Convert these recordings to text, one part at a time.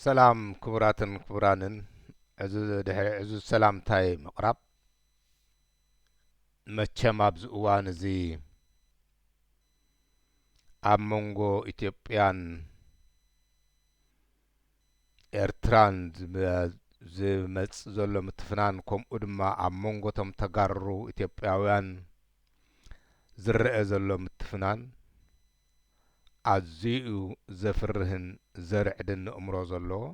سلام كبراتن كبرانن عزو السلام تاي مقرب مچم ابز اوان زي اب مونغو ኢትዮጵያን ኤርትራን ዝመጽ ዘሎ ምትፍናን ከምኡ ድማ ኣብ መንጎቶም ተጋሩ ኢትዮጵያውያን ዝርአ ዘሎ ምትፍናን ኣዝዩ ዘፍርህን ዘርዕድን እምሮ ዘለዎ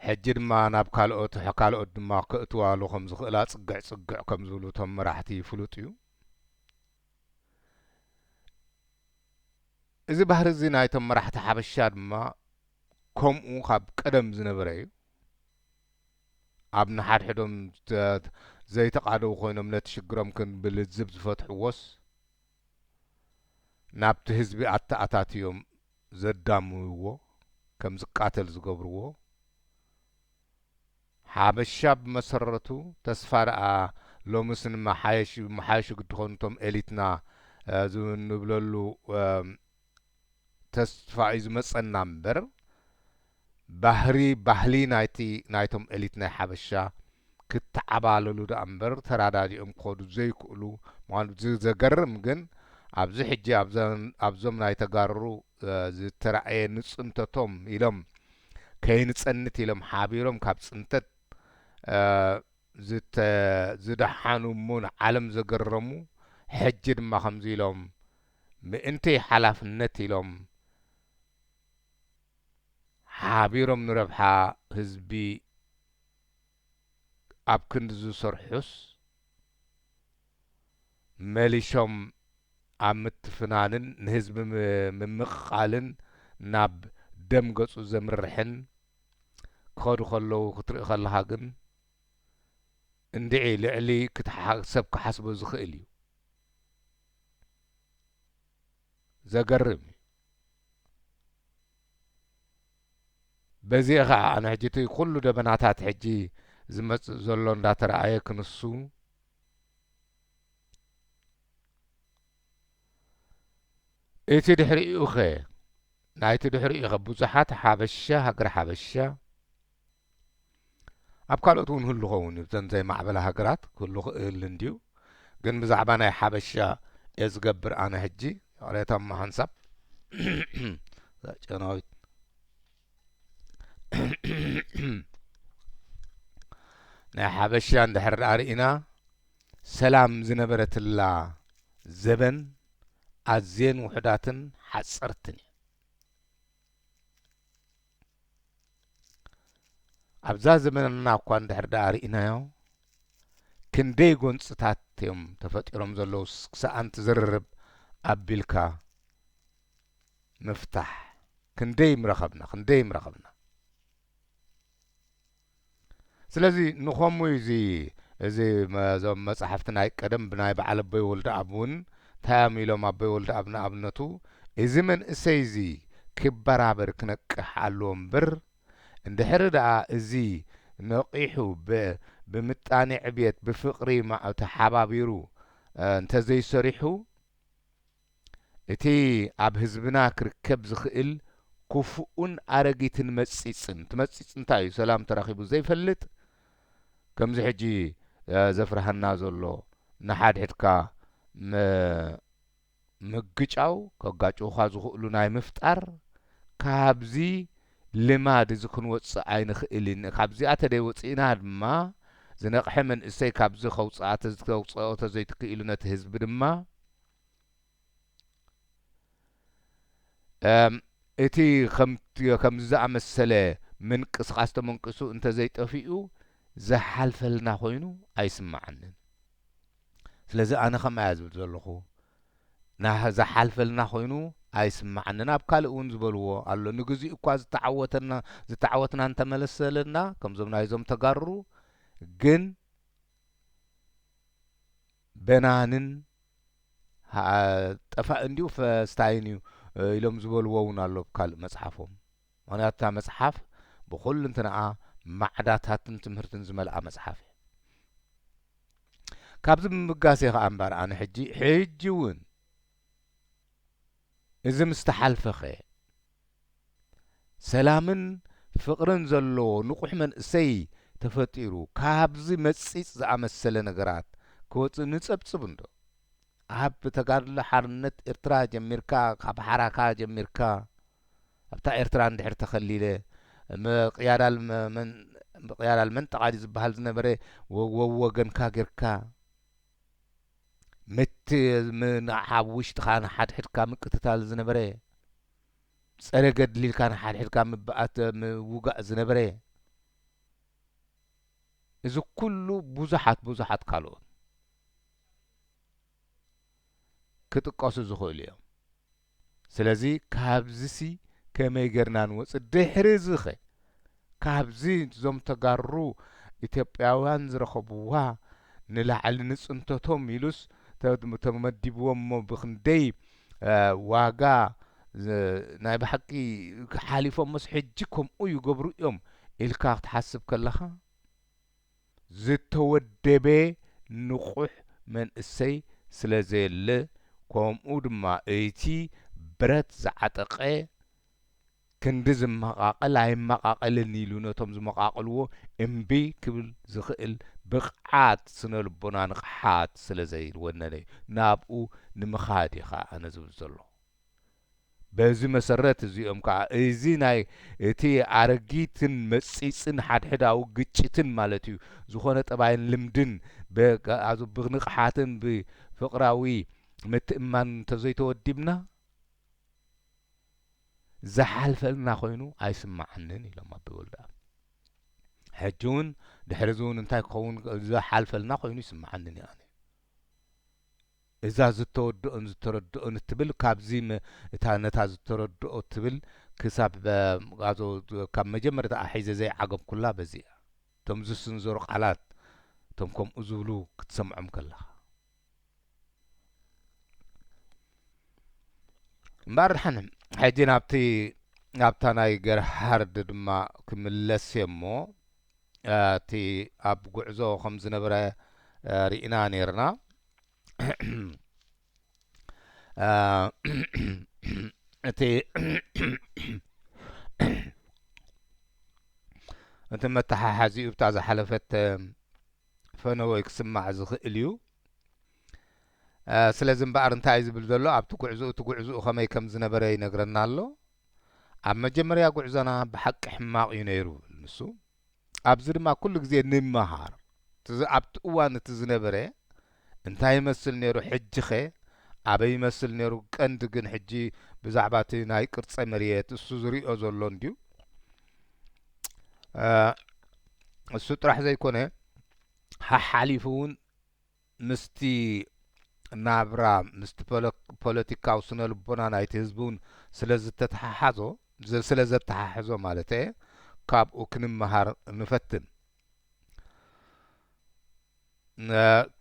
ሕጂ ድማ ናብ ካልኦት ድማ ክእትዋሉ ከም ዝኽእላ ጽግዕ ከም ዝብሉ ቶም መራሕቲ ይፍሉጥ እዩ። እዚ ባህሪ እዚ ናይቶም መራሕቲ ሓበሻ ድማ ከምኡ ካብ ቀደም ዝነበረ እዩ። ኣብ ንሓድሕዶም ዘይተቃደው ኮይኖም ነቲ ሽግሮም ክንብል ዝብ ዝፈትሕዎስ ናብቲ ህዝቢ ኣተኣታትዮም ዘዳምውዎ ከም ዝቃተል ዝገብርዎ ሓበሻ ብመሰረቱ ተስፋ ደኣ ሎምስን መሓየሽ ግድኾኑቶም ኤሊትና ዝንብለሉ ተስፋ እዩ ዝመጸና እምበር ባህሊ ናይቶም ኤሊት ናይ ሓበሻ ክትዓባለሉ ደኣ እምበር ተራዳዲኦም ክኸዱ ዘይክእሉ ምዃኑ ዘገርም ግን ኣብዚ ሕጂ ኣብዞም ናይ ተጋሩ ዝተረኣየ ንጽንተቶም ኢሎም ከይንጸንት ኢሎም ሓቢሮም ካብ ጽንተት ዝደሓኑ እሞ ንዓለም ዘገረሙ ሕጂ ድማ ከምዚ ኢሎም ምእንተይ ሓላፍነት ኢሎም ሓቢሮም ንረብሓ ህዝቢ ኣብ ክንዲ ዝሰርሑስ መሊሾም ኣብ ምትፍናንን ንህዝቢ ምምቕቓልን ናብ ደም ገጹ ዘምርሕን ክኸዱ ከለዉ ክትርኢ ከለኻ ግን እንድዒ ልዕሊ ሰብ ክሓስቦ ዝኽእል እዩ። ዘገርም እዩ። በዚኣ ከዓ ኣነ ሕጂ እቲ ኩሉ ደበናታት ሕጂ ዝመጽእ ዘሎ እንዳተረኣየ ክንሱ እቲ ድሕሪኡ ኸ ናይቲ ድሕሪኡ ኸ ብዙሓት ሓበሻ ሃገር ሓበሻ ኣብ ካልኦት እውን ህሉ ኸውን እዩ ዘን ዘይማዕበላ ሃገራት ክህሉ ክእል እንድዩ ግን ብዛዕባ ናይ ሓበሻ እየ ዝገብር ኣነ ሕጂ ቅሬቶም ሃንሳብ ጨናዊት ናይ ሓበሻ እንድሕር ዳኣ ርኢና ሰላም ዝነበረትላ ዘበን ኣዝየን ውሕዳትን ሓጸርትን እየን። ኣብዛ ዘመንና እኳ እንድሕር ዳኣ ርኢናዮ ክንደይ ጎንፅታት እዮም ተፈጢሮም ዘለዉ ክሳኣንቲ ዝርርብ ኣቢልካ ምፍታሕ ክንደይ ምረኸብና ስለዚ ንኸምኡ እዚ እዞም መጻሕፍቲ ናይ ቀደም ብናይ በዓል ኣቦይ ወልደ ኣብ እውን ታዮም ኢሎም ኣቦይ ወልደ ኣብ ንኣብነቱ እዚ መንእሰይ እዚ ክበራበር ክነቅሕ ኣለዎ እምበር እንድሕር ደኣ እዚ ነቂሑ ብምጣኔ ዕብየት ብፍቕሪ ተሓባቢሩ እንተዘይሰሪሑ እቲ ኣብ ህዝብና ክርከብ ዝኽእል ክፉኡን ኣረጊትን መጺጽን ትመጺጽ እንታይ እዩ ሰላም ተራኺቡ ዘይፈልጥ ከምዚ ሕጂ ዘፍርሃና ዘሎ ንሓድሕድካ ምግጫው ከጋጭውኻ ዝኽእሉ ናይ ምፍጣር ካብዚ ልማድ እዚ ክንወፅእ ኣይንኽእልን ካብዚኣ ተደይወፂእና ድማ ዝነቕሐ መንእሰይ ካብዚ ከውፅኦ ተዘይትክኢሉ ነቲ ህዝቢ ድማ እቲ ከምዚ ዝኣመሰለ ምንቅስቓስ ተመንቂሱ እንተዘይጠፊኡ ዘሓልፈልና ኮይኑ ኣይስማዓንን። ስለዚ ኣነ ከመይ ዝብል ዘለኹ ዘሓልፈልና ኮይኑ ኣይስማዓንን ኣብ ካልእ እውን ዝበልዎ ኣሎ ንግዚኡ እኳ ዝተዓወትና እንተመለሰለና ከምዞም ናይዞም ተጋሩ ግን በናንን ጠፋእ እንዲሁ ፈስታይን እዩ ኢሎም ዝበልዎ እውን ኣሎ ካልእ መጽሓፎም ምክንያቱ እታ መጽሓፍ ብኩሉ እንትንኣ ማዕዳታትን ትምህርትን ዝመልኣ መጽሓፍ እያ። ካብዚ ብምብጋሰ ከዓ እምበር ኣነ ሕጂ እውን እዚ ምስተሓልፈኸ ሰላምን ፍቕርን ዘለዎ ንቑሕ መንእሰይ ተፈጢሩ ካብዚ መጺጽ ዝኣመሰለ ነገራት ክወፅእ ንጸብጽብ እንዶ ኣብ ተጋድሎ ሓርነት ኤርትራ ጀሚርካ ካብ ሓራካ ጀሚርካ ኣብታ ኤርትራ እንድሕር ተኸሊለ ምቕያዳል መንጠቓዲ ዝበሃል ዝነበረ ወገንካ ጌርካ መት ኣብ ውሽጥኻ ንሓድሕድካ ምቅትታል ዝነበረ ጸረ ገድሊልካ ንሓድሕድካ ምብኣት ምውጋእ ዝነበረ እዚ ኩሉ ብዙሓት ካልኦት ክጥቀሱ ዝኽእሉ እዮም። ስለዚ ካብዚሲ ከመይ ጌርና ንወፅእ ድሕሪ ዝኸ ካብዚ ዞም ተጋሩ ኢትዮጵያውያን ዝረኸብዋ ንላዕሊ ንጽንተቶም ኢሉስ ተመዲብዎም እሞ ብኽንደይ ዋጋ ናይ ብሓቂ ሓሊፎም መስ ሕጂ ከምኡ ይገብሩ እዮም ኢልካ ክትሓስብ ከለኻ ዝተወደበ ንቑሕ መንእሰይ ስለ ዘየለ ከምኡ ድማ እቲ ብረት ዝዓጠቐ ክንዲ ዝመቓቐል ኣይመቓቐልን ኢሉ ነቶም ዝመቓቐልዎ እምቢ ክብል ዝኽእል ብቕዓት ስነ ልቦና ንቕሓት ስለ ዘይወነነ እዩ ናብኡ ንምኻድ ኢኻ ኣነ ዝብል ዘሎ በዚ መሰረት እዚኦም ከዓ እዚ ናይ እቲ ኣረጊትን መጺጽን ሓድሕዳዊ ግጭትን ማለት እዩ ዝኾነ ጠባይን ልምድን ብንቕሓትን ብፍቕራዊ ምትእምማን እንተዘይተወዲብና ዝሓልፈልና ኮይኑ ኣይስማዓንን ኢሎም ኣቦይ ወልደኣብ ሕጂ እውን ድሕሪ እዚ እውን እንታይ ክኸውን ዝሓልፈልና ኮይኑ ይስማዓንን እያ እዛ ዝተወድኦን ዝተረድኦን እትብል ካብዚ እታ ነታ ዝተረድኦ እትብል ክሳብ ካብ መጀመርታ ሒዘ ዘይዓገብ ኩላ በዚ እያ እቶም ዝስንዘሩ ቃላት እቶም ከምኡ ዝብሉ ክትሰምዖም ከለኻ እምበር ድሓን ሕጂ ናብታ ናይ ገርሃርድ ድማ ክምለስ እየ እሞ እቲ ኣብ ጉዕዞ ከም ዝነበረ ርኢና ነርና እቲ መተሓሓዚኡ ብታ ዝሓለፈት ፈነወይ ክስማዕ ዝኽእል እዩ ስለዚ እምበኣር እንታይ ዝብል ዘሎ ኣብቲ ጉዕዞኡ ኸመይ ከም ዝነበረ ይነግረና ኣሎ ኣብ መጀመርያ ጉዕዞና ብሓቂ ሕማቕ እዩ ነይሩ ንሱ ኣብዚ ድማ ኩሉ ግዜ ንምሃር ኣብቲ እዋን እቲ ዝነበረ እንታይ ይመስል ነይሩ ሕጂ ኸ ኣበይ ይመስል ነይሩ ቀንዲ ግን ሕጂ ብዛዕባ እቲ ናይ ቅርጸ መሬት እሱ ዝሪኦ ዘሎ እንድዩ እሱ ጥራሕ ዘይኮነ ሓሓሊፉ እውን ምስቲ ናብራ ምስቲ ፖለቲካዊ ስነ ልቦና ናይቲ ህዝቢ እውን ስለ ዘተሓሓዞ ማለት እየ ካብኡ ክንመሃር ንፈትን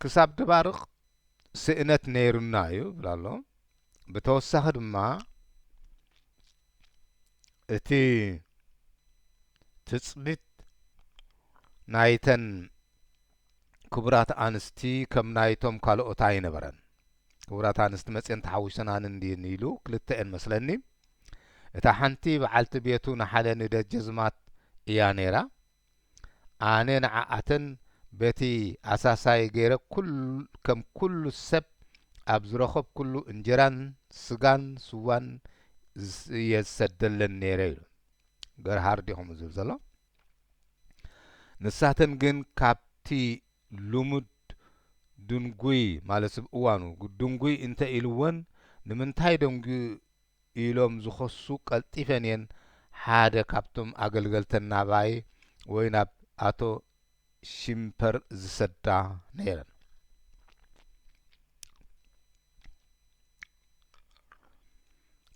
ክሳብ ድባርቕ ስእነት ነይሩና እዩ ብላ ኣሎ ብተወሳኺ ድማ እቲ ትጽቢት ናይተን ክቡራት ኣንስቲ ከም ናይቶም ካልኦት ኣይነበረን ክቡራት ኣንስቲ መፅአን ተሓዊሰናን እንዲን ኢሉ ክልተአን መስለኒ እታ ሓንቲ በዓልቲ ቤቱ ንሓደ ንደጀዝማት እያ ነይራ ኣነ ንዓኣተን በቲ ኣሳሳይ ገይረ ከም ኩሉ ሰብ ኣብ ዝረኸብ ኩሉ እንጀራን ስጋን ስዋን የሰደለን ነይረ ኢሉ ገርሃርድ ኢኹም ዝብል ዘሎ ንሳተን ግን ካብቲ ልሙድ ድንጉይ ማለት እዋኑ ድንጉይ እንተ ኢልወን ንምንታይ ደንጉ ኢሎም ዝኸሱ ቀልጢፈን እየን ሓደ ካብቶም ኣገልገልተን ናባይ ወይ ናብ ኣቶ ሽምፐር ዝሰዳ ነይረን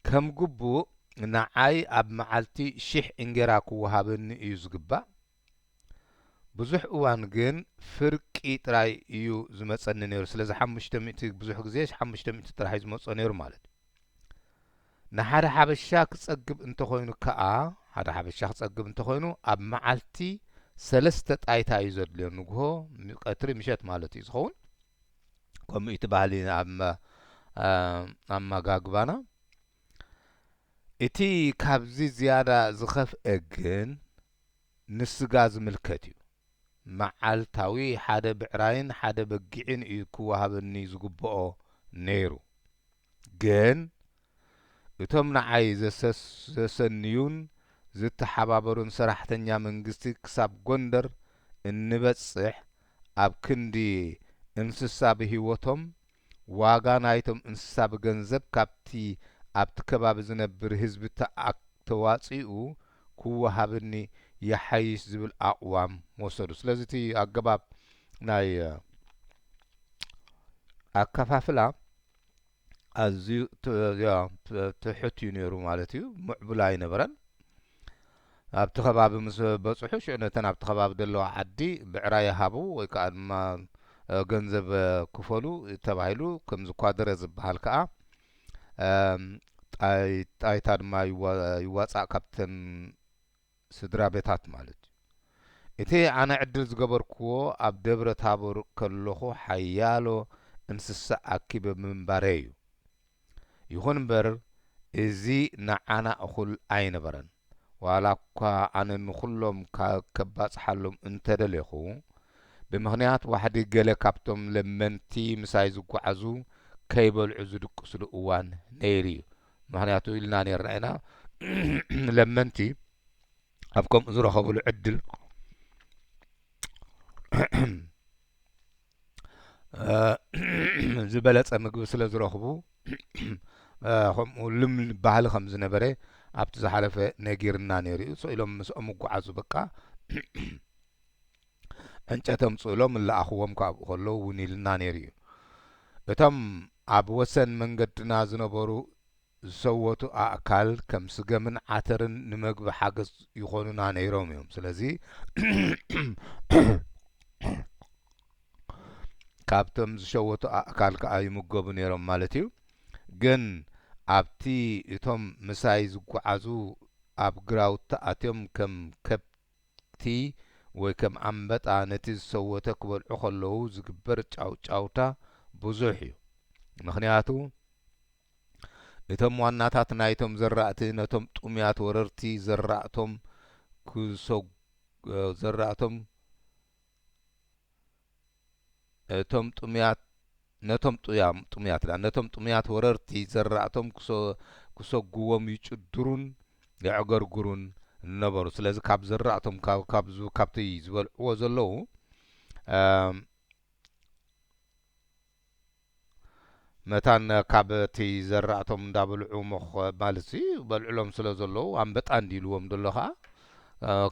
ከም ግቡእ ንዓይ ኣብ መዓልቲ 1000 እንጀራ ክወሃበኒ እዩ ዝግባእ ብዙሕ እዋን ግን ፍርቂ ጥራይ እዩ ዝመፀኒ ነይሩ ስለዚ 500 ብዙሕ ግዜ 500 ጥራይ ዝመፆ ነይሩ ማለት ንሓደ ሓበሻ ክጸግብ እንተኾይኑ ከዓ ሓደ ሓበሻ ክጸግብ እንተኾይኑ ኣብ መዓልቲ 3 ጣይታ እዩ ዘድልዮ ንግሆ ቀትሪ ምሸት ማለት እዩ ዝኸውን ከምኡ እቲ ባህሊ ኣብ መጋግባና እቲ ካብዚ ዝያዳ ዝኸፍአ ግን ንስጋ ዝምልከት እዩ መዓልታዊ ሓደ ብዕራይን ሓደ በጊዕን እዩ ክወሃበኒ ዝግብኦ ነይሩ ግን እቶም ንዓይ ዘሰንዩን ዝተሓባበሩን ሰራሕተኛ መንግስቲ ክሳብ ጎንደር እንበጽሕ ኣብ ክንዲ እንስሳ ብሂወቶም ዋጋ ናይቶም እንስሳ ብገንዘብ ካብቲ ኣብቲ ከባቢ ዝነብር ህዝቢ ተዋፂኡ ክወሃበኒ يحيش ዝብል ኣቕዋም ወሰዱ ስለዚ እቲ ኣገባብ ናይ ኣከፋፍላ ኣዝዩ ትሑት እዩ ነይሩ ማለት እዩ ምዕቡል ኣይነበረን ኣብቲ ከባቢ ምስ በፅሑ ሽዑ ነተን ኣብቲ ከባቢ ዘለዋ ዓዲ ብዕራይ ይሃቡ ወይ ከዓ ድማ ገንዘብ ክፈሉ ተባሂሉ ከም ዝኳደረ ዝበሃል ከዓ ጣይታ ድማ ይዋፃእ ካብተን ስድራ ቤታት ማለት እቲ ኣነ ዕድል ዝገበርክዎ ኣብ ደብረ ታቦር ከለኹ ሓያሎ እንስሳ ኣኪበ ምንባረ እዩ ይኹን እምበር እዚ ንዓና እኹል ኣይነበረን ዋላ እኳ ኣነ ንኹሎም ከባፅሓሎም እንተደለኹ ብምኽንያት ዋሕዲ ገለ ካብቶም ለመንቲ ምሳይ ዝጓዓዙ ከይበልዑ ዝድቅስሉ እዋን ነይሩ እዩ ምክንያቱ ኢልና ነርና ኢና ለመንቲ ኣብ ከምኡ ዝረኸብሉ ዕድል ዝበለፀ ምግቢ ስለ ዝረኽቡ ከምኡ ልምድ ባህሊ ከም ዝነበረ ኣብቲ ዝሓለፈ ነጊርና ነይሩ እዩ ኢሎም ምስኦም ጓዓዙ በቃ እንጨቶም ጽሎም ለኣኽዎም ካብኡ ከለዉ እውን ኢልና ነይሩ እዩ እቶም ኣብ ወሰን መንገድና ዝነበሩ ዝሰወቱ ኣእካል ከም ስገምን ዓተርን ንምግቢ ሓገዝ ይኾኑና ነይሮም እዮም ስለዚ ካብቶም ዝሸወቱ ኣእካል ከዓ ይምገቡ ነይሮም ማለት እዩ ግን ኣብቲ እቶም ምሳይ ዝጓዓዙ ኣብ ግራውቲ ኣትዮም ከም ከብቲ ወይ ከም ኣንበጣ ነቲ ዝሰወተ ክበልዑ ከለዉ ዝግበር ጫውጫውታ ብዙሕ እዩ ምክንያቱ እቶም ዋናታት ናይቶም ዘራእቲ ነቶም ጡምያት ወረርቲ ዘራእቶም ዘራእቶም እቶም ጡምያት ነቶም ጡምያት ወረርቲ ዘራእቶም ክሰግዎም ይጭድሩን ይዕገርግሩን ነበሩ ስለዚ ካብ ዘራእቶም ካብቲ ዝበልዕዎ ዘለዉ መታን ካብቲ ዘራእቶም እንዳበልዑ ማለት በልዕሎም ስለ ዘለዉ ኣንበጣ እንዲልዎም ደሎ ከዓ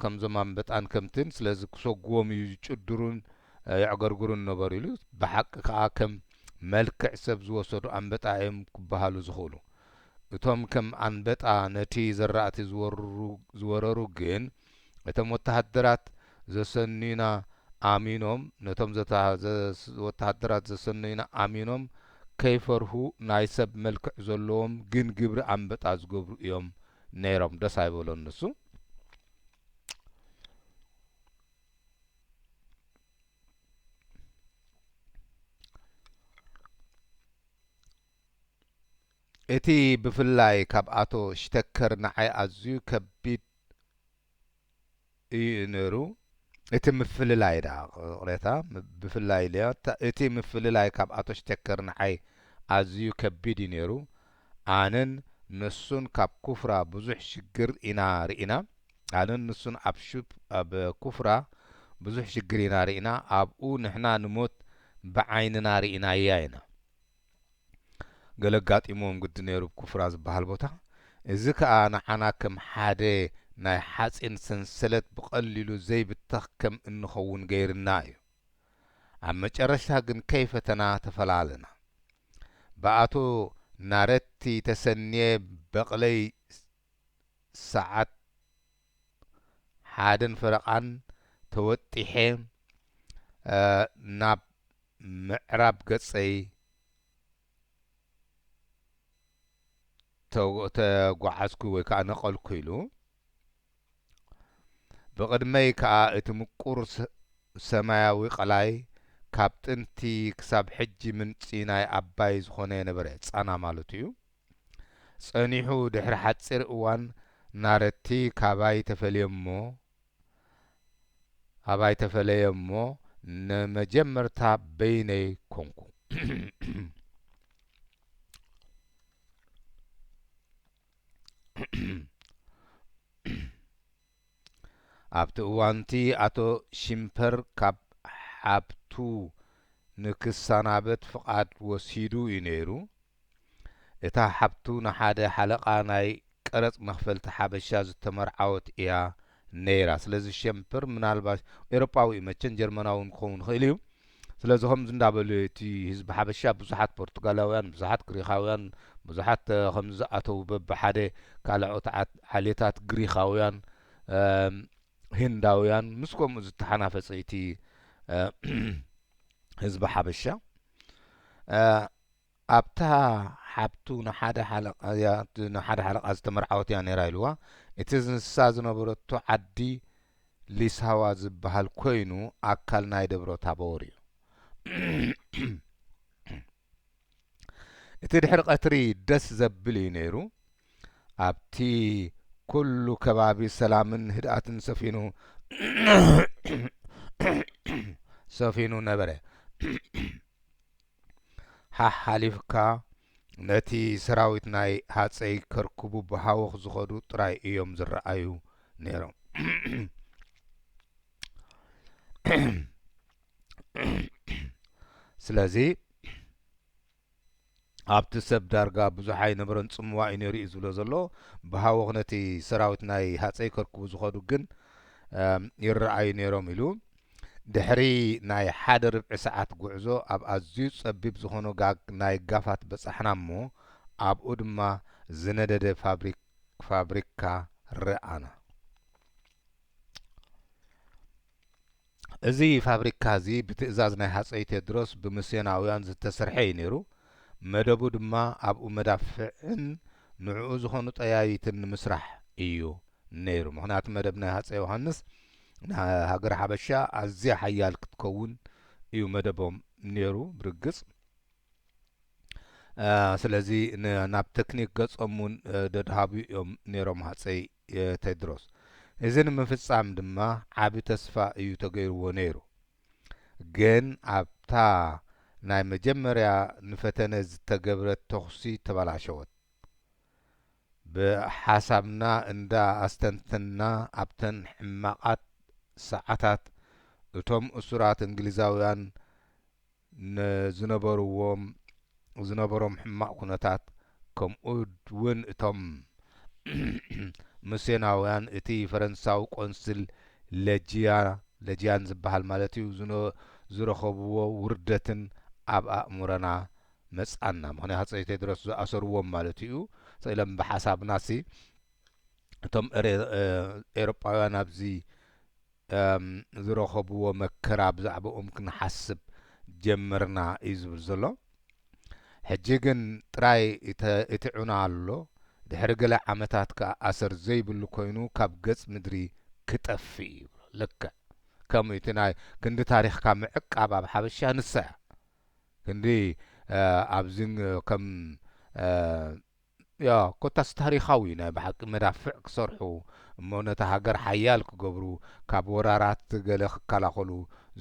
ከምዞም ኣንበጣን ከምትን ስለዚ ክሰግዎም ይጭድሩን يعقرقرون نباريلو بحق كم ملكع سب زوسدو أنبتا أيم كبهالو زخولو اتهم كم أنبتا نتي زرعت زوررو جين اتهم متحدرات زسنينا آمينهم نتهم متحدرات زسنينا آمينهم كيفرهو نايسب ملكع زلوم جين جبر أنبتا زقبرو يوم نيرم دسايبولو نسو እቲ ብፍላይ ካብ ኣቶ ሽተከር ንዓይ ኣዝዩ ከቢድ እዩ ነይሩ እቲ ምፍልላይ ዳ ቅሬታ ብፍላይ እቲ ምፍልላይ ካብ ኣቶ ሽተከር ንዓይ ኣዝዩ ከቢድ እዩ ነይሩ ኣነን ንሱን ካብ ኩፍራ ብዙሕ ሽግር ኢና ርኢና ኣነን ንሱን ኣብ ኩፍራ ብዙሕ ሽግር ኢና ርኢና ኣብኡ ንሕና ንሞት ብዓይንና ርኢና ኢና ገለጋጢሞም ግድ ነይሩ ኩፍራ ዝበሃል ቦታ እዚ ከዓ ንዓና ከም ሓደ ናይ ሓፂን ሰንሰለት ብቐሊሉ ዘይብተኽ ከም እንኸውን ገይርና እዩ ኣብ መጨረሻ ግን ከይፈተና ተፈላለና ብኣቶ ናረቲ ተሰንየ በቕለይ ሰዓት ሓደን ፈረቓን ተወጢሐ ናብ ምዕራብ ገጸይ ተጓዓዝኩ ወይ ከዓ ነቐልኩ ኢሉ ብቕድመይ ከዓ እቲ ምቁር ሰማያዊ ቀላይ ካብ ጥንቲ ክሳብ ሕጂ ምንጪ ናይ ኣባይ ዝኾነ ነበረ ፃና ማለት እዩ ጸኒሑ ድሕሪ ሓጺር እዋን ናረቲ ካባይ ተፈለየ እሞ ንመጀመርታ በይነይ ኮንኩ። ኣብቲ እዋንቲ ኣቶ ሽምፐር ካብ ሓብቱ ንክሰናበት ፍቓድ ወሲዱ እዩ ነይሩ። እታ ሓብቱ ንሓደ ሓለቓ ናይ ቀረጽ መኽፈልቲ ሓበሻ ዝተመርዓወት እያ ነይራ። ስለዚ ሸምፐር ምናልባሽ ኤውሮጳዊ መቸን ጀርመናውን ክኸውን ይኽእል እዩ። ስለዚ ከምዚ እንዳበሉ እቲ ህዝቢ ሓበሻ ብዙሓት ፖርቱጋላውያን፣ ብዙሓት ግሪኻውያን፣ ብዙሓት ከምዚ ዝኣተው በብሓደ ካልኦት ዓሌታት ግሪኻውያን፣ ህንዳውያን ምስ ከምኡ ዝተሓናፈፀ እቲ ህዝቢ ሓበሻ ኣብታ ሓብቱ ንሓደ ሓለቓ ዝተመርዓወት እያ ነይራ ኢልዋ። እቲ እንስሳ ዝነበረቶ ዓዲ ሊሳዋ ዝበሃል ኮይኑ ኣካል ናይ ደብረ ታቦር እዩ። እቲ ድሕሪ ቀትሪ ደስ ዘብል እዩ ነይሩ። ኣብቲ ኩሉ ከባቢ ሰላምን ህድኣትን ሰፊኑ ነበረ። ሓሊፍካ ነቲ ሰራዊት ናይ ሃፀይ ከርክቡ ብሃወኽ ዝኸዱ ጥራይ እዮም ዝረኣዩ ነይሮም። ስለዚ ኣብቲ ሰብ ዳርጋ ብዙሕ ኣይነበረን፣ ጽምዋ እዩ ነይሩ እዩ ዝብሎ ዘሎ። ብሃወኽ ነቲ ሰራዊት ናይ ሃፀይ ከርክቡ ዝኸዱ ግን ይረኣዩ ነይሮም ኢሉ ድሕሪ ናይ ሓደ ርብዒ ሰዓት ጉዕዞ ኣብ ኣዝዩ ጸቢብ ዝኾኑ ናይ ጋፋት በጻሕና እሞ ኣብኡ ድማ ዝነደደ ፋብሪካ ረኣና። እዚ ፋብሪካ እዚ ብትእዛዝ ናይ ሃፀይ ቴድሮስ ብምስዮናውያን ዝተሰርሐ እዩ ነይሩ። መደቡ ድማ ኣብኡ መዳፍዕን ንዕኡ ዝኾኑ ጠያይትን ንምስራሕ እዩ ነይሩ። ምክንያቱ መደብ ናይ ሃፀይ ዮሃንስ ሃገር ሓበሻ ኣዝያ ሓያል ክትከውን እዩ መደቦም ነይሩ ብርግጽ። ስለዚ ናብ ቴክኒክ ገጾም እውን ደድሃቡ እዮም ነይሮም ሃፀይ ቴድሮስ። እዚ ንምፍጻም ድማ ዓቢ ተስፋ እዩ ተገይርዎ ነይሩ። ግን ኣብታ ናይ መጀመርያ ንፈተነ ዝተገብረት ተኽሲ ተበላሸወት። ብሓሳብና እንዳ ኣስተንተና ኣብተን ሕማቓት ሰዓታት እቶም እሱራት እንግሊዛውያን ዝነበሮም ሕማቕ ኩነታት ከምኡ እውን እቶም ምስዮናውያን እቲ ፈረንሳዊ ቆንስል ለጂያን ዝበሃል ማለት እዩ ዝረኸብዎ ውርደትን ኣብ ኣእሙረና መጻና። ምክንያቱ ሃፀይ ቴድሮስ ዝኣሰርዎም ማለት እዩ። ኢሎም ብሓሳብና ሲ እቶም ኤውሮጳውያን ኣብዚ ዝረኸብዎ መከራ ብዛዕባኦም ክንሓስብ ጀመርና እዩ ዝብል ዘሎ። ሕጂ ግን ጥራይ እቲ ዑና ኣሎ። ድሕሪ ገለ ዓመታት ከኣሰር ዘይብሉ ኮይኑ ካብ ገጽ ምድሪ ክጠፍእ እዩ። ልክዕ ከምኡ እቲ ናይ ክንዲ ታሪኽካ ምዕቃብ ኣብ ሓበሻ ንሳያ ክንዲ ኣብዚ ከም ኮታስ ታሪኻዊ ናይ ብሓቂ መዳፍዕ ክሰርሑ እሞ ነቲ ሃገር ሓያል ክገብሩ ካብ ወራራት ገለ ክከላኸሉ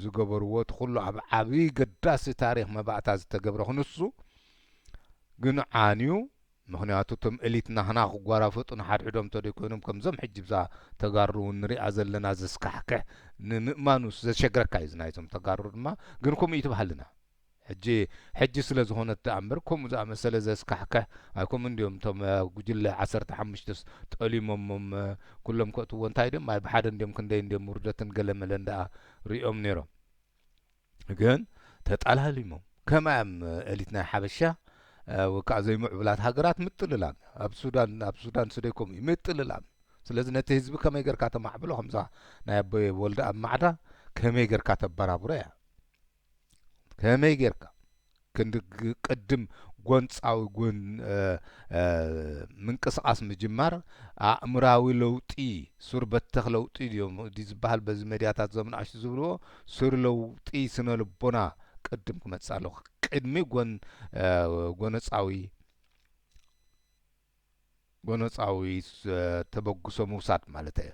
ዝገበርዎ እቲ ኩሉ ኣብ ዓብዪ ገዳሲ ታሪኽ መባእታ ዝተገብረ ክንሱ ግን ዓንዩ። ምክንያቱ እቶም ኤሊትና ህና ክጓራፈጡ ንሓድሕዶም ተደይ ኮይኖም ከምዞም ሕጂ ብዛ ተጋሩ ንሪኣ ዘለና ዘስካሕክሕ ንምእማኑ ዘሸግረካ እዩ። ናይዞም ተጋሩ ድማ ግን ከምኡ ይትበሃልና ሕጂ ስለ ዝኾነት ተኣምር ከምኡ ዝኣመሰለ ዘስካሕክሕ ኣይኮም እንዲኦም እቶም ጉጅለ 15 ጠሊሞሞም ኩሎም ከእትዎ እንታይ ድም ኣይ ብሓደ እንዲኦም ክንደይ እንዲኦም ውርደትን ገለመለ እንደኣ ሪኦም ነይሮም። ግን ተጣላሊሞም ከማም ኤሊት ናይ ሓበሻ ወካዕ ዘይምዕብላት ሃገራት ምጥልላም ኣብ ሱዳን ስደይኮም እዩ ምጥልላም። ስለዚ ነቲ ህዝቢ ከመይ ጌርካ ተማዕብሎ ከምዛ ናይ ኣቦይ ወልደ ኣብ ማዕዳ ከመይ ጌርካ ተበራብሮ እያ ከመይ ጌርካ ክንዲ ቅድም ጎንፃዊ ምንቅስቃስ ምጅማር ኣእምራዊ ለውጢ ሱር በተኽ ለውጢ ድዮም ዝበሃል በዚ መድያታት ዘምንኣሽ ዝብልዎ ሱር ለውጢ ስነ ልቦና ቅድም ክመጽእ ኣለዎ። ቅድሚ ጎነፃዊ ብነፃዊ ተበግሶ ምውሳድ ማለት እዩ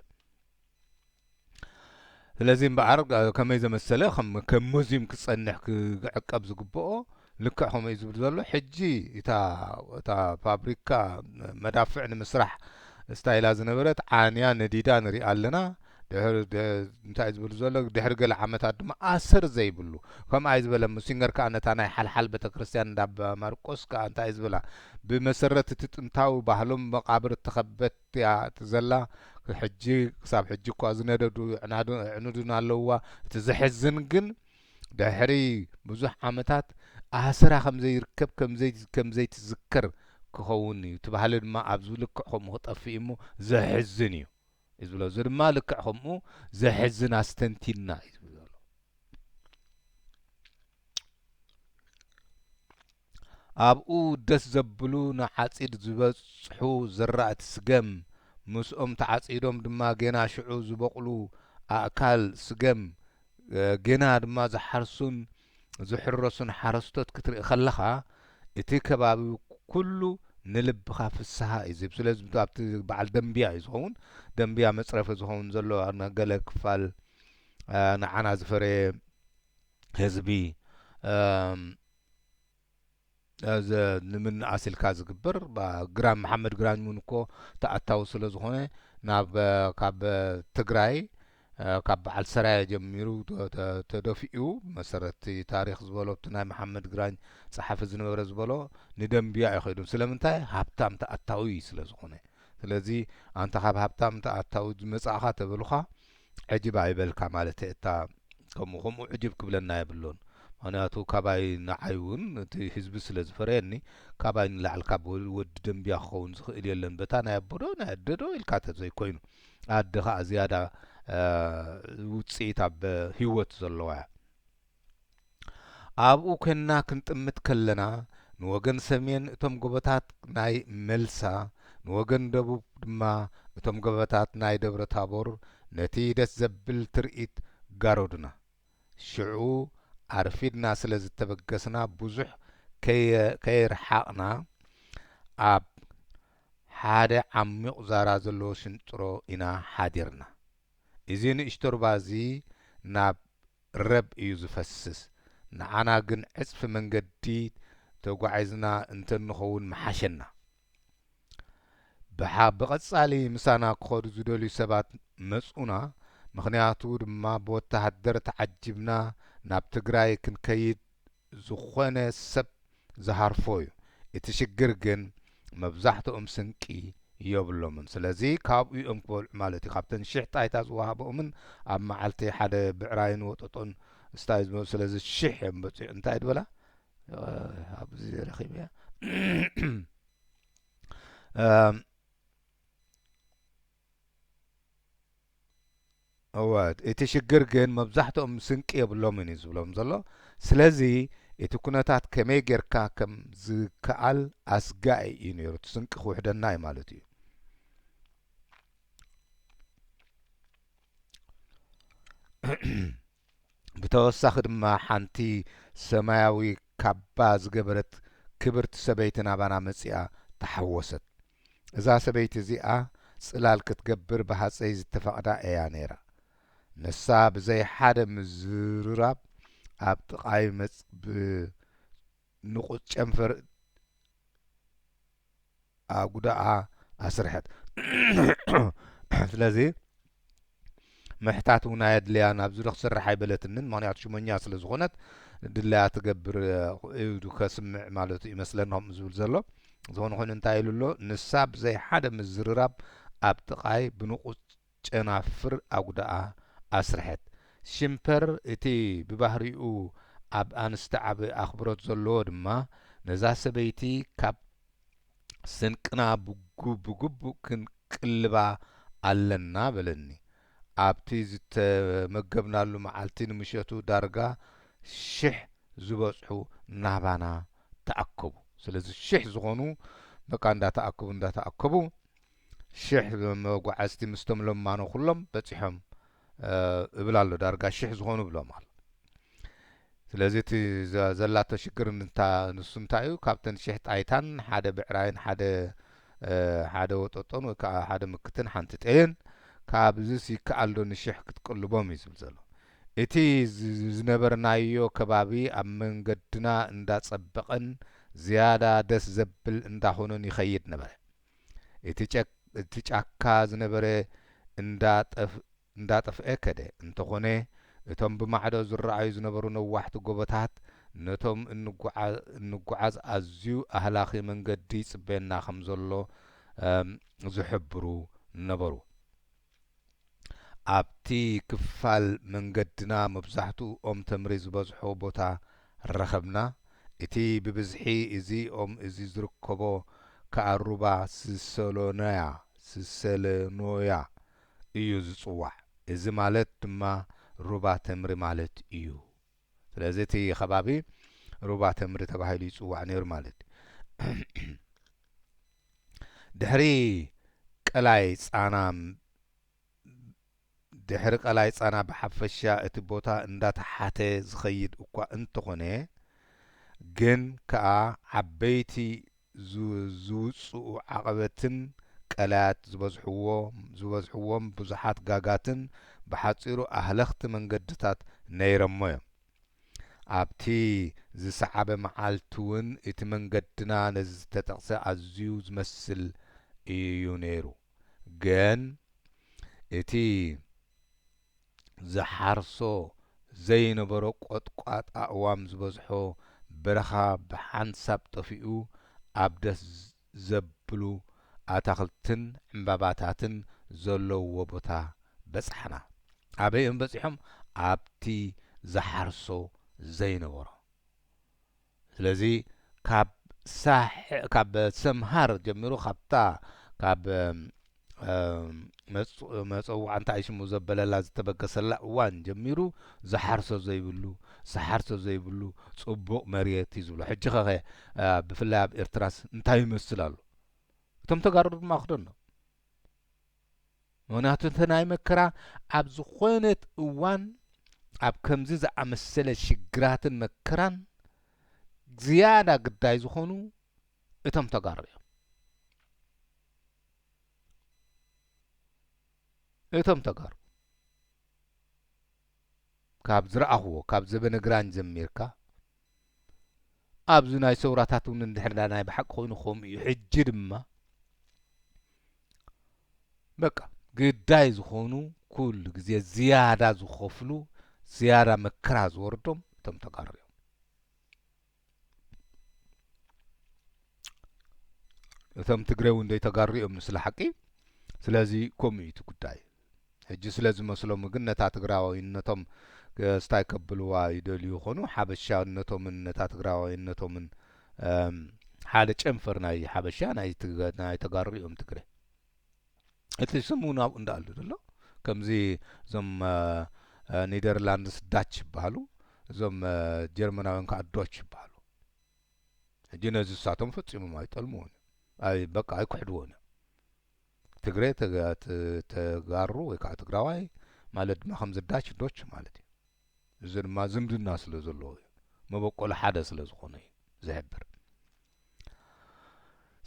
ስለዚ እምበኣር ከመይ ዘመሰለ ከም ሙዚየም ክጸንሕ ክዕቀብ ዝግብኦ ልክዕ ከምኡ እዩ ዝብል ዘሎ ሕጂ እታ ፋብሪካ መዳፍዕ ንምስራሕ ስታይላ ዝነበረት ዓንያ ነዲዳ ንሪኣ ኣለና እንታይ ዝብል ዘሎ ድሕሪ ገለ ዓመታት ድማ ኣሰር ዘይብሉ ከምኣ እዩ ዝበለ ሙሲንገር ከዓ ነታ ናይ ሓልሓል ቤተክርስትያን እንዳ ኣባ ማርቆስ ከዓ እንታይ እዩ ዝብላ ብመሰረት እቲ ጥንታዊ ባህሎም መቃብር እተኸበት እያ ዘላ ሕጂ ክሳብ ሕጂ እኳ ዝነደዱ ዕኑድን ኣለውዋ እቲ ዘሕዝን ግን ድሕሪ ብዙሕ ዓመታት ኣሰራ ከምዘይርከብ ከምዘይትዝከር ክኸውን እዩ እቲ ባህሊ ድማ ኣብዚ ልክዕ ከምኡ ክጠፍእ እሞ ዘሕዝን እዩ እዩ ዝብሎ እዚ ድማ ልክዕ ከምኡ ዘሕዝን ኣስተንቲና እዩ ዝብሎ ኣብኡ ደስ ዘብሉ ንዓጺድ ዝበጽሑ ዝራእቲ ስገም ምስኦም ተዓጺዶም ድማ ገና ሽዑ ዝበቕሉ ኣእካል ስገም ገና ድማ ዝሓርሱን ዝሕረሱን ሓረስቶት ክትርኢ ከለኻ እቲ ከባቢ ኩሉ ንልብኻ ፍስሓ እዩ ዝህብ ስለዚ ኣብቲ በዓል ደንብያ እዩ ዝኸውን ደንብያ መፅረፊ ዝኸውን ዘሎ ገለ ክፋል ንዓና ዝፈረየ ህዝቢ ንምንኣስ ኢልካ ዝግበር ግራኝ መሓመድ ግራኝ እውን እኮ ተኣታዊ ስለ ዝኾነ ካብ ትግራይ ካብ በዓል ሰራያ ጀሚሩ ተደፊኡ መሰረቲ ታሪክ ዝበሎ እቲ ናይ መሓመድ ግራኝ ጸሓፊ ዝነበረ ዝበሎ ንደንብያ ይኸይዱ ስለምንታይ ሃብታም ተኣታዊ ስለ ዝኾነ ስለዚ ኣንተ ካብ ሃብታም ተኣታዊ ዝመጻእኻ ተብልኻ ዕጅብ ኣይበልካ ማለት እታ ከምኡ ዕጅብ ክብለና የብሎን ምክንያቱ ካባይ ንዓይ እውን እቲ ህዝቢ ስለ ዝፈረየኒ ካባይ ንላዕሊ ካብ ወዲ ደንብያ ክኸውን ዝኽእል የለን በታ ናይ ኣቦዶ ናይ ኣደዶ ኢልካ ተዘይኮይኑ ኣደ ከዓ ዝያዳ ውፅኢት ኣብ ህይወት ዘለዋ እያ ኣብኡ ኮይንና ክንጥምት ከለና ንወገን ሰሜን እቶም ጎቦታት ናይ መልሳ ንወገን ደቡብ ድማ እቶም ጎቦታት ናይ ደብረ ታቦር ነቲ ደስ ዘብል ትርኢት ጋረዱና ሽዑ ኣርፊድና ስለ ዝተበገስና ብዙሕ ከይርሓቕና ኣብ ሓደ ዓሚቕ ዛራ ዘለዎ ሽንጥሮ ኢና ሓዲርና እዚ ንእሽቶ ሩባ እዚ ናብ ረብ እዩ ዝፈስስ ንዓና ግን ዕፅፊ መንገዲ ተጓዒዝና እንተንኸውን መሓሸና ብቐጻሊ ምሳና ክኸዱ ዝደልዩ ሰባት መጹና ምክንያቱ ድማ ብወታሃደር ተዓጅብና ናብ ትግራይ ክንከይድ ዝኾነ ሰብ ዝሃርፎ እዩ እቲ ሽግር ግን መብዛሕትኦም ስንቂ የብሎምን ስለዚ ካብኡ እዮም ክበልዑ ማለት እዩ ካብተን 1000 ጣይታ ዝወሃቦምን ኣብ መዓልቲ ሓደ ብዕራይን ወጠጦን ስታይ ዝመ ስለዚ 1000 እዮም በፂሑ እንታይ ድበላ ኣብዚ ረኺበ እወት እቲ ሽግር ግን መብዛሕትኦም ስንቂ የብሎምን እዩ ዝብሎም ዘሎ ስለዚ እቲ ኩነታት ከመይ ጌርካ ከም ዝከኣል ኣስጋኢ እዩ ነይሩ እቲ ስንቂ ክውሕደና እዩ ማለት እዩ ብተወሳኺ ድማ ሓንቲ ሰማያዊ ካባ ዝገበረት ክብርቲ ሰበይቲ ናባና መጺኣ ተሓወሰት እዛ ሰበይቲ እዚኣ ጽላል ክትገብር ብሃፀይ ዝተፈቕዳ እያ ነይራ ነሳ ብዘይ ሓደ ምዝርራብ ኣብ ጥቓይ ብንቑፅ ጨንፈር ኣጉዳኣ ኣስርሐት ስለዚ ምሕታት እውን ኣየድልያ ናብዚ ዶ ክስራሕ ኣይበለትንን ምክንያቱ ሽመኛ ስለ ዝኾነት ድለያ ትገብር ኢዱ ከስምዕ ማለት እዩ ይመስለና ከምኡ ዝብል ዘሎ ዝኾነ ኮይኑ እንታይ ኢሉ ኣሎ ንሳ ብዘይ ሓደ ምዝርራብ ኣብ ጥቓይ ብንቑፅ ጨናፍር ኣጉዳኣ ኣስርሐት ሽምፐር እቲ ብባህሪኡ ኣብ ኣንስቲ ዓብ ኣኽብሮት ዘለዎ ድማ ነዛ ሰበይቲ ካብ ስንቅና ብግቡእ ክንቅልባ ኣለና በለኒ ኣብቲ ዝተመገብናሉ መዓልቲ ንምሸቱ ዳርጋ 1000 ዝበጽሑ ናባና ተኣከቡ ስለዚ 1000 ዝኾኑ በቃ እንዳተኣከቡ 1000 መጓዓዝቲ ምስቶም ለማኖ ኩሎም በፂሖም እብል ኣሎ ዳርጋ 1000 ዝኾኑ ብሎም ኣሎ ስለዚ እቲ ዘላቶ ሽግር ንሱ እንታይ እዩ ካብተን 1000 ጣይታን ሓደ ብዕራይን ሓደ ሓደ ወጠጦን ወይ ከዓ ሓደ ምክትን ሓንቲ ጤን ካብዚ ይከኣል ዶ ንሽሕ ክትቅልቦም እዩ ዝብል ዘሎ እቲ ዝነበርናዮ ከባቢ ኣብ መንገድና እንዳጸበቐን ዝያዳ ደስ ዘብል እንዳኾነን ይኸይድ ነበረ እቲ ጫካ ዝነበረ እንዳጠፍአ ከደ እንተኾነ እቶም ብማዕዶ ዝረኣዩ ዝነበሩ ነዋሕቲ ጎቦታት ነቶም እንጓዓዝ ኣዝዩ ኣህላኺ መንገዲ ጽበየና ከም ዘሎ ዝሕብሩ ነበሩ ኣብቲ ክፋል መንገድና መብዛሕትኡ ኦም ተምሪ ዝበዝሖ ቦታ ረኸብና እቲ ብብዝሒ እዚ ኦም እዚ ዝርከቦ ከኣሩባ ስሰሎኖያ እዩ ዝጽዋዕ እዚ ማለት ድማ ሩባ ተምሪ ማለት እዩ ስለዚ እቲ ከባቢ ሩባ ተምሪ ተባሂሉ ይጽዋዕ ነይሩ ማለት ድሕሪ ቀላይ ጻና ብሓፈሻ እቲ ቦታ እንዳተሓተ ዝኸይድ እኳ እንተኾነ ግን ከዓ ዓበይቲ ዝውጽኡ ዓቐበትን ቀላያት ዝበዝሕዎም ብዙሓት ጋጋትን ብሓጺሩ ኣህለኽቲ መንገድታት ነይሮሞ እዮም ኣብቲ ዝሰዓበ መዓልቲ እውን እቲ መንገድና ነዚ ዝተጠቕሰ ኣዝዩ ዝመስል እዩ ነይሩ ግን እቲ ዝሓርሶ ዘይነበሮ ቆጥቋጥ ኣእዋም ዝበዝሖ በረኻ ብሓንሳብ ጠፊኡ ኣብ ደስ ዘብሉ ኣታኽልትን ዕምባባታትን ዘለውዎ ቦታ በጽሕና ኣበይ እዮም በጺሖም ኣብቲ ዝሓርሶ ዘይነበሮ ስለዚ ካብ ሰምሃር ጀሚሩ ካብ መጸዋዕ እንታይ ሽሙ ዘበለላ ዝተበገሰላ እዋን ጀሚሩ ዝሓርሶ ዘይብሉ ጽቡቕ መሬት እዩ ዝብሎ ሕጂ ኸ ብፍላይ ኣብ ኤርትራስ እንታይ ይመስል ኣሎ እቶም ተጋሩ ድማ ክደኖ ምክንያቱ እቲ ናይ መከራ ኣብ ዝኾነት እዋን ኣብ ከምዚ ዝኣመሰለ ሽግራትን መከራን ዝያዳ ግዳይ ዝኾኑ እቶም ተጋሩ እዮም እቶም ተጋሩ ካብ ዝረኣኽዎ ካብ ዘበነግራን ጀሚርካ ኣብዚ ናይ ሰውራታት እውን እንድሕር ናይ ብሓቂ ኮይኑ ከምኡ እዩ ሕጂ ድማ በቃ ግዳይ ዝኾኑ ኩሉ ግዜ ዝያዳ ዝኸፍሉ ዝያዳ መከራ ዝወርዶም እቶም ተጋሩ እዮም እቶም ትግረ እውን ዘይተጋሩ እዮም ምስለ ሓቂ ስለዚ ከምኡ እቲ ጉዳይ ሕጂ ስለ ዝመስሎም ግን ነታ ትግራዋይነቶም ስታይ ከብልዋ ይደልዩ ይኾኑ ሓበሻነቶምን ነታ ትግራዋይነቶምን ሓደ ጨንፈር ናይ ሓበሻ ናይ ተጋሩ እዮም ትግረ እቲ ስሙ ናብኡ እንዳኣሉ ዘሎ ከምዚ እዞም ኔደርላንድስ ዳች ይበሃሉ እዞም ጀርመናውያን ከዓ ዶች ይበሃሉ ሕጂ ነዚ እሳቶም ፈጺሞም ኣይጠልምዎን በቃ ኣይኩሕድዎን ትግረ ተጋሩ ወይ ከዓ ትግራዋይ ማለት ድማ ከምዚ ዳች ዶች ማለት እዩ እዚ ድማ ዝምድና ስለ ዘለዎ እዩ መበቆሎ ሓደ ስለ ዝኾነ እዩ ዝሕብር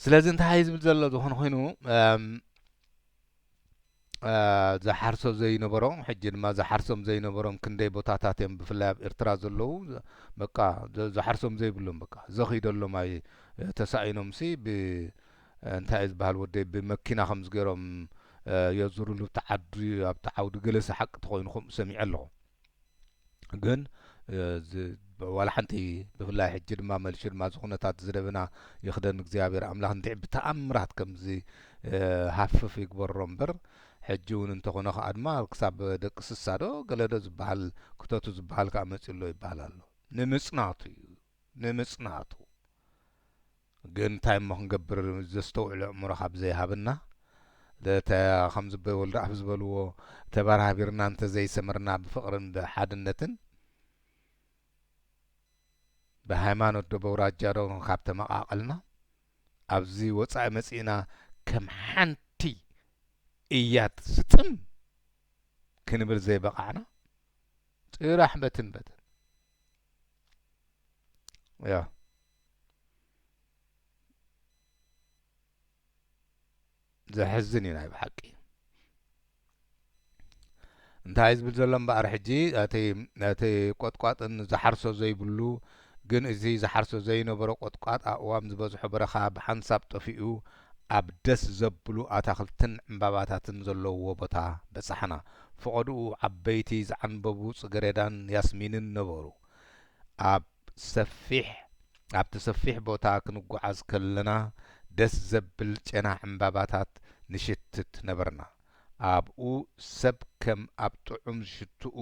ስለዚ እንታይ ዝብል ዘሎ ዝኾነ ኮይኑ ዝሓርሶ ዘይነበሮም ሕጂ ድማ ዝሓርሶም ዘይነበሮም ክንደይ ቦታታት እዮም ብፍላይ ኣብ ኤርትራ ዘለዉ በቃ ዝሓርሶም ዘይብሎም በቃ ዘኺደሎም ኣይ ተሳኢኖም ሲ እንታይ እዩ ዝበሃል ወደይ ብመኪና ከም ዝገይሮም የዝሩሉ ኣብቲ ዓውዲ ገለሰ ሓቂ ተኾይኑ ከምኡ ሰሚዐ ኣለኹ ግን ዋላ ሓንቲ ብፍላይ ሕጂ ድማ መልሹ ድማ ዝኹነታት ዝደብና ይኽደን እግዚኣብሔር ኣምላኽ እንድዕ ብተኣምራት ከምዚ ሃፍፍ ይግበሮ እምበር ሕጂ እውን እንተኾነ ከዓ ድማ ክሳብ ደቂ ስሳዶ ገለዶ ዝበሃል ክተቱ ዝበሃል ከዓ መፂሎ ይበሃል ኣሎ ንምጽናቱ እዩ ንምጽናቱ ግን እንታይ እሞ ክንገብር ዘስተውዕሎ ኣእምሮ ካብ ዘይሃብና ከም ዝበይ ወልዲ ኣብ ዝበልዎ ተባራቢርና እንተዘይሰመርና ብፍቕርን ብሓድነትን ብሃይማኖት ዶ በውራጃ ዶ ካብ ተመቓቐልና ኣብዚ ወፃኢ መጺእና ከም ሓንቲ እያት ስጥም ክንብል ዘይበቃዕና ጥራሕ በትን ያ زحزن يناي بحقي እንታይ ዝብል ዘሎ እምበኣር ሕጂ እቲ ቆጥቋጥን ዝሓርሶ ዘይብሉ ግን እዚ ዝሓርሶ ዘይነበሮ ቆጥቋጥ ኣእዋም ዝበዝሖ በረኻ ብሓንሳብ ጠፊኡ ኣብ ደስ ዘብሉ ኣታኽልትን ዕምባባታትን ዘለዎ ቦታ በጻሕና ፍቐድኡ ዓበይቲ ዝዓንበቡ ጽጌረዳን ያስሚንን ነበሩ ኣብቲ ሰፊሕ ቦታ ክንጓዓዝ ከለና ደስ ዘብል ጨና ዕምባባታት ንሽትት ነበርና ኣብኡ ሰብ ከም ኣብ ጥዑም ሽትኡ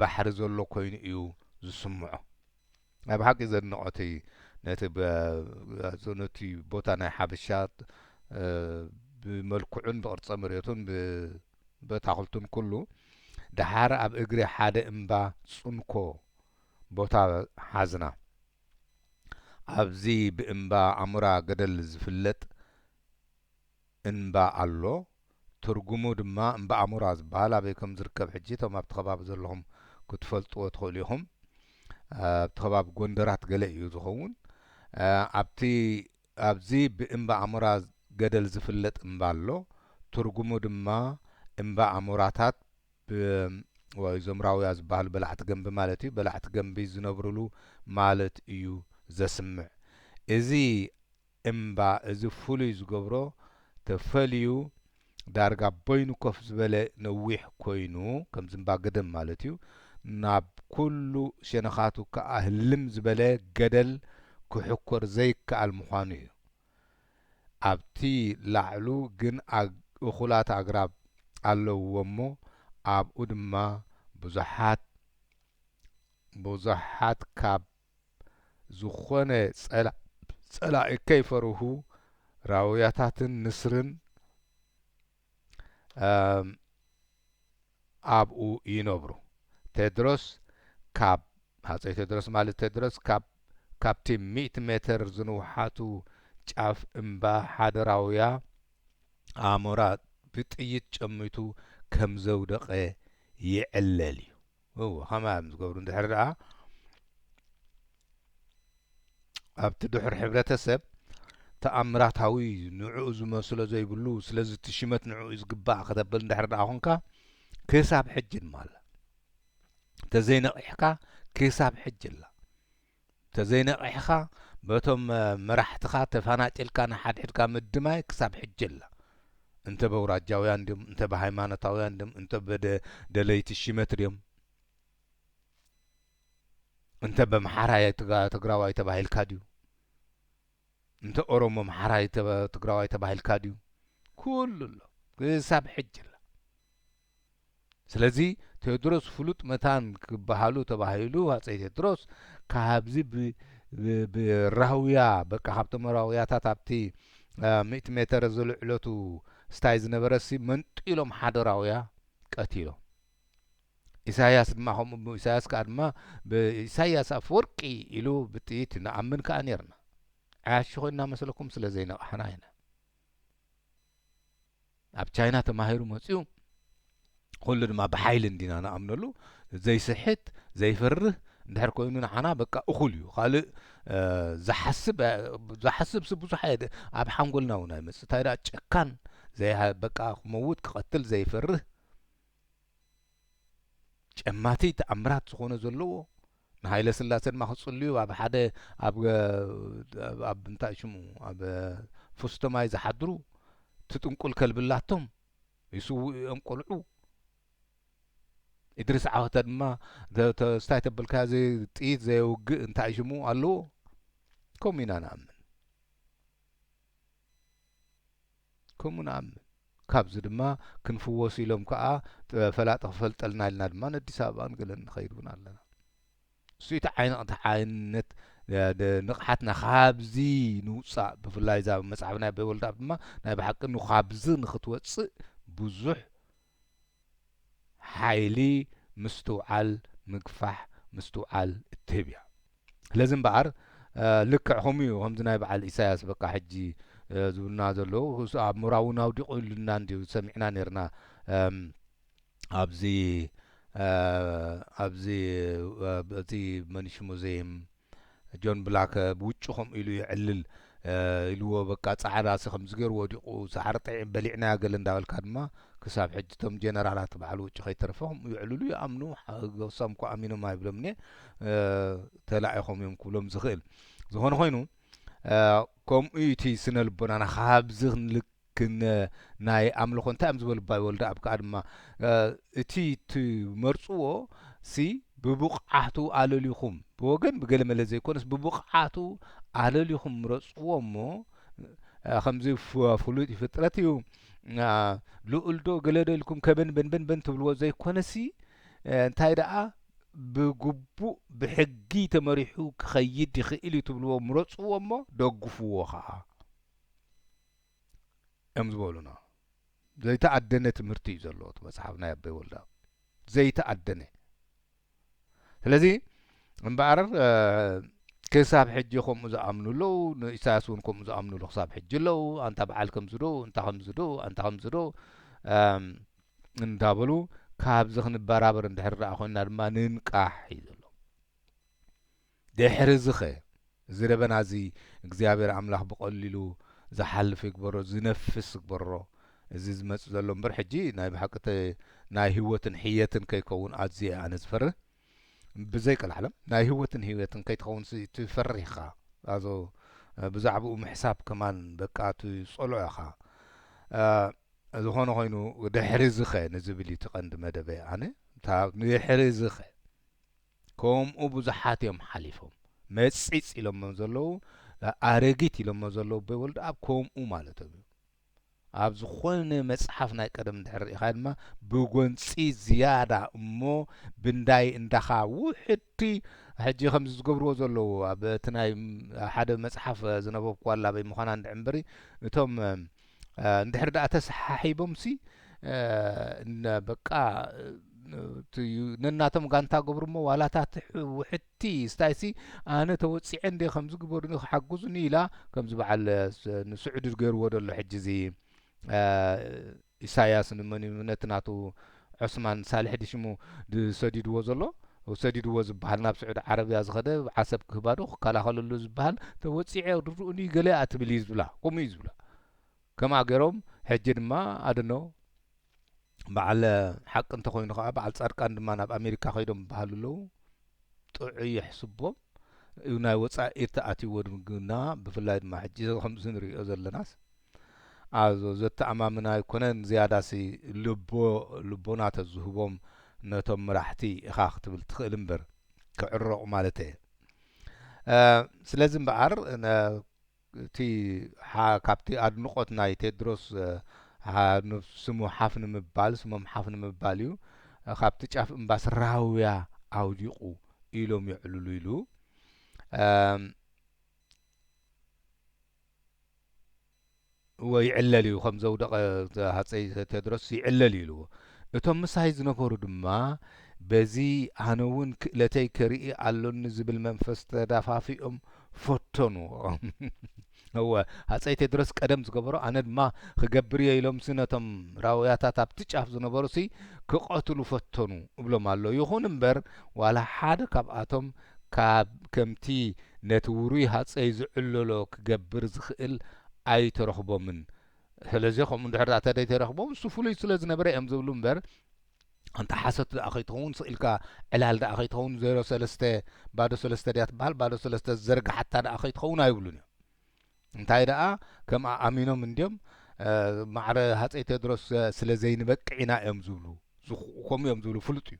ባሕሪ ዘሎ ኮይኑ እዩ ዝስምዖ ኣብ ሓቂ ዘድንቆቲ ነቲ ቦታ ናይ ሓበሻ ብመልክዑን ብቅርጸ መሬቱን ብታኽልቱን ኩሉ ድሓር ኣብ እግሪ ሓደ እምባ ጽንኮ ቦታ ሓዝና ኣብዚ ብእምባ ኣሙራ ገደል ዝፍለጥ እንባ ኣሎ ትርጉሙ ድማ እምባ ኣሙራ ዝበሃል ኣበይ ከም ዝርከብ ሕጂ እቶም ኣብቲ ከባቢ ዘለኹም ክትፈልጥዎ ትኽእሉ ኢኹም ኣብቲ ከባቢ ጎንደራት ገለ እዩ ዝኸውን ኣብዚ ብእምባ ኣሙራ ገደል ዝፍለጥ እምባ ኣሎ ትርጉሙ ድማ እምባ ኣሙራታት ወይ ዘምራውያ ዝበሃል በላዕቲ ገንቢ ማለት እዩ በላዕቲ ገንቢ ዝነብሩሉ ማለት እዩ ዘስምዕ እዚ እምባ እዚ ፍሉይ ዝገብሮ ተፈልዩ ዳርጋ በይኑ ኮፍ ዝበለ ነዊሕ ኮይኑ ከም ዝምባ ገደም ማለት እዩ ናብ ኩሉ ሸነኻቱ ከዓ ህልም ዝበለ ገደል ክሕኮር ዘይከኣል ምዃኑ እዩ ኣብቲ ላዕሉ ግን እኹላት ኣግራብ ኣለውዎ እሞ ኣብኡ ድማ ብዙሓት ካብ ዝኾነ ጸላኢ ከይፈርሁ ራውያታትን ንስርን ኣብኡ ይነብሩ ቴድሮስ ሃፀይ ቴድሮስ ማለት ቴድሮስ ካብቲ 100 ሜትር ዝንውሓቱ ጫፍ እምባ ሓደ ራውያ ኣሞራ ብጥይት ጨሚቱ ከም ዘውደቐ ይዕለል እዩ ከመይ ዝገብሩ እንድሕር ደኣ ኣብቲ ድሕር ሕብረተሰብ ተኣምራታዊ ንዕኡ ዝመስሎ ዘይብሉ ስለዚ እቲ ሽመት ንዕኡ ዝግባእ ከተብል እንድሕር ደኣ ኮንካ ክሳብ ሕጂ ማለ ተዘይነቂሕካ ክሳብ ሕጂ ኣላ ተዘይነቂሕካ በቶም መራሕትኻ ተፈናጭልካ ንሓድሕድካ ምድማይ ክሳብ ሕጂ ኣላ እንተ በውራጃውያን ድዮም እንተ ብሃይማኖታውያን ድዮም እንተ በደለይቲ ሽመት ድዮም እንተ በመሓራይ ትግራዋይ ተባሂልካ ድዩ እንተ ኦሮሞ መሓራይ ትግራዋይ ተባሂልካ ድዩ ኩሉ ኣሎ ክሳብ ሕጂ ኣላ ስለዚ ቴዎድሮስ ፍሉጥ መታን ክበሃሉ ተባሂሉ ሃፀይ ቴዎድሮስ ካብዚ ብራውያ በቃ ካብቶም ራውያታት ኣብቲ 100 ሜትር ዝልዕለቱ ስታይ ዝነበረሲ መንጢሎም ሓደ ራውያ ቀቲሎም ኢሳያስ ድማ ከምኡ ኢሳያስ ከዓ ድማ ብኢሳያስ ኣፈወርቂ ኢሉ ብጥይት ንኣምን ከዓ ነርና ዓያሺ ኮይና መስለኩም ስለ ዘይነቕሕና ኢና ኣብ ቻይና ተማሂሩ መፂኡ ኩሉ ድማ ብሓይሊ እንዲና ንኣምነሉ ዘይስሕት ዘይፈርህ እንድሕር ኮይኑ ንዓና በቃ እኹል እዩ ካልእ ዝሓስብ ብዙሕ ኣብ ሓንጎልና እውን ኣይመፅእ እንታይ ደኣ ጨካን በቃ ክመውት ክቐትል ዘይፈርህ ጨማቲ ተኣምራት ዝኾነ ዘለዎ ንሃይለ ስላሴ ድማ ክጽልዩ ኣብ ሓደ ኣብ እንታይ ሽሙ ኣብ ፍስቶማይ ዝሓድሩ ትጥንቁል ከልብላቶም ይስውኡ እዮም ቆልዑ ኢድሪስ ዓወተ ድማ ስታይ ተበልካ ጥይት ዘየውግእ እንታይ ሽሙ ኣለዎ ከምኡ ኢና ንኣምን ካብዚ ድማ ክንፍወሱ ኢሎም ከዓ ፈላጥ ክፈልጠልና ኢልና ድማ ንኣዲስ ኣበባ ንገለን ንኸይድ እውን ኣለና እሱኢቲ ዓይነት ንቕሓትና ካብዚ ንውፃእ ብፍላይ እዛ መፅሓፍ ናይ ኣበይ ወልደኣብ ድማ ናይ ብሓቂ ካብዚ ንኽትወፅእ ብዙሕ ሓይሊ ምስትውዓል ምግፋሕ ምስትውዓል እትህብ እያ ስለዚ እምበኣር ልክዕ ከምኡ እዩ ከምዚ ናይ በዓል ኢሳያስ በቃ ሕጂ ዝብልና ዘለዉ ኣብ ምራውን ኣውዲቑ ኢሉና እንድዩ ሰሚዕና ነርና ኣብዚ እቲ መኒሽ ሙዚየም ጆን ብላክ ብውጭ ከምኡ ኢሉ ይዕልል ኢልዎ በቃ ጻዕዳ ስኸም ዝገይሩ ወዲቁ ሳዕሪ ጠዒም በሊዕና ገለ እንዳበልካ ድማ ክሳብ ሕጂ እቶም ጀነራላት በዓል ውጭ ከይተረፈኹም ይዕልሉ ይኣምኑ ገሳም እኳ ኣሚኖም ኣይብሎምኒ ተላኢኾም እዮም ክብሎም ዝኽእል ዝኾነ ኮይኑ ከምኡ እቲ ስነ ልቦናና ካብዚ ክንልክን ናይ ኣምልኾ እንታይ እዮም ዝበሉ ባይ ወልደ ኣብ ከዓ ድማ እቲ ትመርፅዎ ሲ ብብቕዓቱ ኣለሊኹም ብወገን ብገለ መለ ዘይኮነስ ብብቕዓቱ ኣለሊኹም ምረፅዎ እሞ ከምዚ ፍሉጥ ፍጥረት እዩ ልኡል ዶ ገለ ዶ ኢልኩም ከበን ትብልዎ ዘይኮነሲ እንታይ ደኣ ብግቡእ ብሕጊ ተመሪሑ ክኸይድ ይኽእል እዩ ትብልዎ ምረፅዎ እሞ ደግፍዎ ከዓ እዮም ዝበሉና ዘይተኣደነ ትምህርቲ እዩ ዘለዎ እቲ መፅሓፍ ናይ ኣበይ ወልዳ ዘይተኣደነ ስለዚ እምበኣር ክሳብ ሕጂ ከምኡ ዝኣምኑ ኣለው ንኢሳያስ እውን ከምኡ ዝኣምኑሉ ክሳብ ሕጂ ኣለው ኣንታ በዓል ከምዚ ዶ እንታ ከምዚ ዶ ኣንታ ከምዚ ዶ እንዳበሉ ካብዚ ክንበራበር እንድሕር ደኣ ኮይንና ድማ ንንቃሕ እዩ ዘሎ ድሕሪ ዝኸ እዚ ደበና እዚ እግዚኣብሔር ኣምላኽ ብቐሊሉ ዝሓልፍ ይግበሮ ዝነፍስ ይግበሮ እዚ ዝመፅእ ዘሎ እምበር ሕጂ ናይ ብሓቂ ናይ ህይወትን ሕየትን ከይከውን ኣዝየ ኣነ ዝፈርህ ብዘይቀላሕሎም ናይ ህይወትን ህይወትን ከይትኸውን ትፈርህ ኢኻ ኣዞ ብዛዕባኡ ምሕሳብ ከማን በቃ ትፀልዖ ኢኻ ዝኾነ ኮይኑ ድሕሪ ዝኸ ንዝብል እዩ ትቐንዲ መደበ ኣነ ድሕሪ ዝኸ ከምኡ ብዙሓት እዮም ሓሊፎም መፂፅ ኢሎሞ ዘለዉ ኣረጊት ኢሎሞ ዘለዉ በይወልዲ ኣብ ከምኡ ማለት እዩ ኣብ ዝኾነ መፅሓፍ ናይ ቀደም እንድሕር ኢኻ ድማ ብጎንፂ ዝያዳ እሞ ብንዳይ እንዳኻ ውሕድቲ ሕጂ ከምዚ ዝገብርዎ ዘለዉ ኣብ እቲ ናይ ሓደ መፅሓፍ ዝነበብኩ ዋላ በይ ምዃና እንድዕ እምበሪ እቶም እንድሕር ደኣ ተሰሓሒቦም ሲ በቃ ነናቶም ጋንታ ገብሩ እሞ ዋላታት ውሕድቲ ስታይሲ ኣነ ተወፂዐ እንደ ከምዚ ግበሩኒ ክሓግዙኒ ኢላ ከምዚ በዓል ንስዑድ ገይርዎ ደሎ ሕጂ እዚ ኢሳያስ ንመንነት ናቱ ዑስማን ሳልሕ ድሽሙ ሰዲድዎ ዘሎ ሰዲድዎ ዝበሃል ናብ ስዑድ ዓረብያ ዝኸደ ዓሰብ ክህባዶ ክከላኸለሉ ዝበሃል ተወፂዐ ድርኡኒ ገለ ኣትብል እዩ ዝብላ ከምኡ እዩ ዝብላ ከምኣ ገይሮም ሕጂ ድማ ኣደኖ በዓል ሓቂ እንተኮይኑ ከዓ በዓል ጻድቃን ድማ ናብ ኣሜሪካ ከይዶም ይበሃሉ ኣለው ጥዑይ ይሕስቦም ናይ ወፃኢ ተኣትይዎ ድግና ብፍላይ ድማ ሕጂ ከምዚ ንሪኦ ዘለናስ ኣዞ ዘተኣማምና ኣይኮነን ዝያዳሲ ልቦና ተዝህቦም ነቶም መራሕቲ ኢኻ ክትብል ትኽእል እምበር ክዕረቑ ማለት እየ ስለዚ እምበኣር እቲ ካብቲ ኣድንቆት ናይ ቴድሮስ ስሙ ሓፍ ንምባል ስሞም ሓፍ ንምባል እዩ ካብቲ ጫፍ እምባስ ራውያ ኣውዲቑ ኢሎም ይዕልሉ ኢሉ ወይዕለል እዩ ከም ዘውደቐ ሃፀይ ቴድሮስ ይዕለል ኢሉ እቶም ምሳይ ዝነበሩ ድማ በዚ ኣነ እውን ክእለተይ ከርኢ ኣሎኒ ዝብል መንፈስ ተዳፋፊኦም ፈተኑ هو هاتساي تدرس قدم زغبرو انا ما خغبر ييلوم سنتم راوياتات اب تጫፍ ዝነበሩ ሲ ክቆትሉ ፈተኑ ብሎም ኣሎ ይኹን እምበር ዋላ ሓደ ካብኣቶም ከምቲ ነቲ ውሩይ ሃፀይ ዝዕለሎ ክገብር ዝኽእል ኣይተረኽቦምን ስለዚ ከምኡ እንድሕር ኣተደይ ተረኽቦም እሱ ፍሉይ ስለ ዝነበረ እዮም ዝብሉ እምበር أنت حسيت أخيتهون سئلك علال دا أخيتهون 03 بعد 3 ديات بحال بعد 3 زرق حتى دا أخيتهون أيقولون أنت هيدا كم أمينو من ديم معر هاتي تدرس سلزين بك عنا يمزولو كم يمزولو فلتي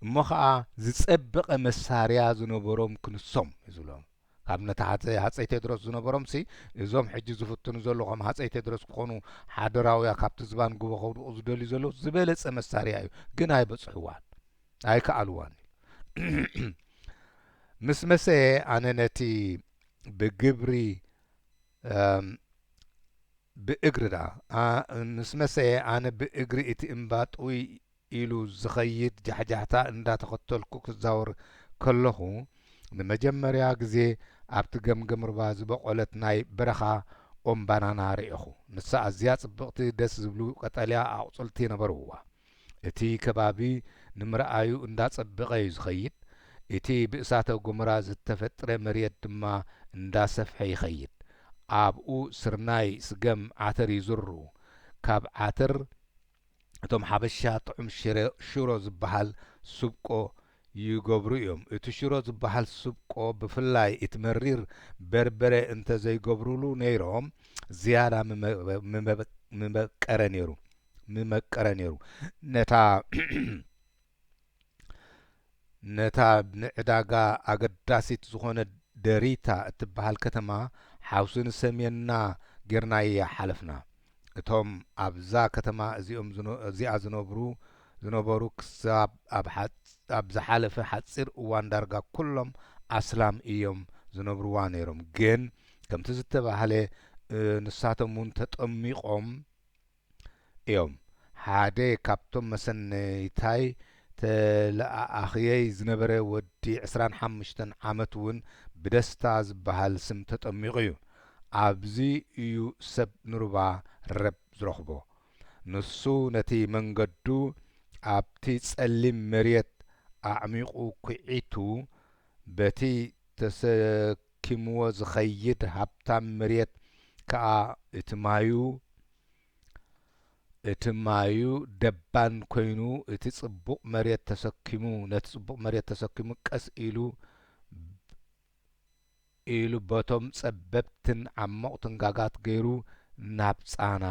مخا زسبق مساريا زنبروم كنسوم يزولو كابنا هاتي تدرس زنبروم سي زوم حجي زفتن زولو هم هاتي تدرس كونو حادراويا كابت زبان قوة خودو أزدولي زولو زبالت مساريا ግን አይበጽሕዋን አይከአልዋን ምስመሰ አነነቲ በግብሪ በእግርዳ ምስመሰ አነ በእግሪ እቲ እምባጥዊ ኢሉ ዝኸይድ ጃሕጃሕታ እንዳተኸተልኩ ክዛወር ከለኹ ንመጀመርያ ግዜ ኣብቲ ገምገም ርባ ዝበቆለት ናይ በረኻ ኦም ባናና ርኢኹ ንሳ ኣዝያ ጽብቕቲ ደስ ዝብሉ ቀጠልያ ኣቝጽልቲ ነበርዋ እቲ ከባቢ ንምርኣዩ እንዳጸበቐ እዩ ዝኸይድ እቲ ብእሳተ ጎመራ ዝተፈጥረ መሬት ድማ እንዳሰፍሐ ይኸይድ ኣብኡ ስርናይ ስገም ዓተር ይዝሩ ካብ ዓተር እቶም ሓበሻ ጥዑም ሽሮ ዝበሃል ስብቆ ይገብሩ እዮም እቲ ሽሮ ዝበሃል ስብቆ ብፍላይ እቲ መሪር በርበረ እንተ ዘይገብሩሉ ነይሮም ዝያዳ ምመቀረ ነይሩ ነታ ንዕዳጋ ኣገዳሲት ዝኾነ ደሪታ እትበሃል ከተማ ሓውስን ሰሜንና ጌርናያ ሓለፍና እቶም ኣብዛ ከተማ እዚኣ ዝነበሩ ክሳብ ኣብ ዝሓለፈ ሓፂር እዋን ዳርጋ ኩሎም ኣስላም እዮም ዝነብሩዋ ነይሮም ግን ከምቲ ዝተባህለ ንሳቶም እውን ተጠሚቖም እዮም ሓደ ካብቶም መሰነይታይ ተለኣኽየይ ዝነበረ ወዲ 25 ዓመት እውን ብደስታ ዝበሃል ስም ተጠሚቑ እዩ ኣብዚ እዩ ሰብ ንሩባ ረብ ዝረኽቦ ንሱ ነቲ መንገዱ ኣብቲ ጸሊም መሬት ኣዕሚቑ ኩዒቱ በቲ ተሰኪምዎ ዝኸይድ ሃብታም መሬት ከዓ እቲ ማዩ ደባን ኮይኑ ነቲ ጽቡቕ መሬት ተሰኪሙ ቀስ ኢሉ በቶም ጸበብትን ዓሞቕትን ጋጋት ገይሩ ናብ ጻና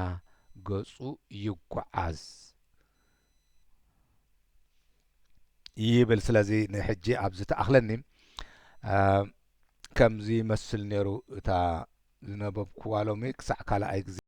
ገጹ ይጓዓዝ ይብል ስለዚ ንሕጂ ኣብዚ ተኣኽለኒ ከምዚ መስል ነይሩ እታ ዝነበብክዋ ሎሚ ክሳዕ ካልኣይ ግዜ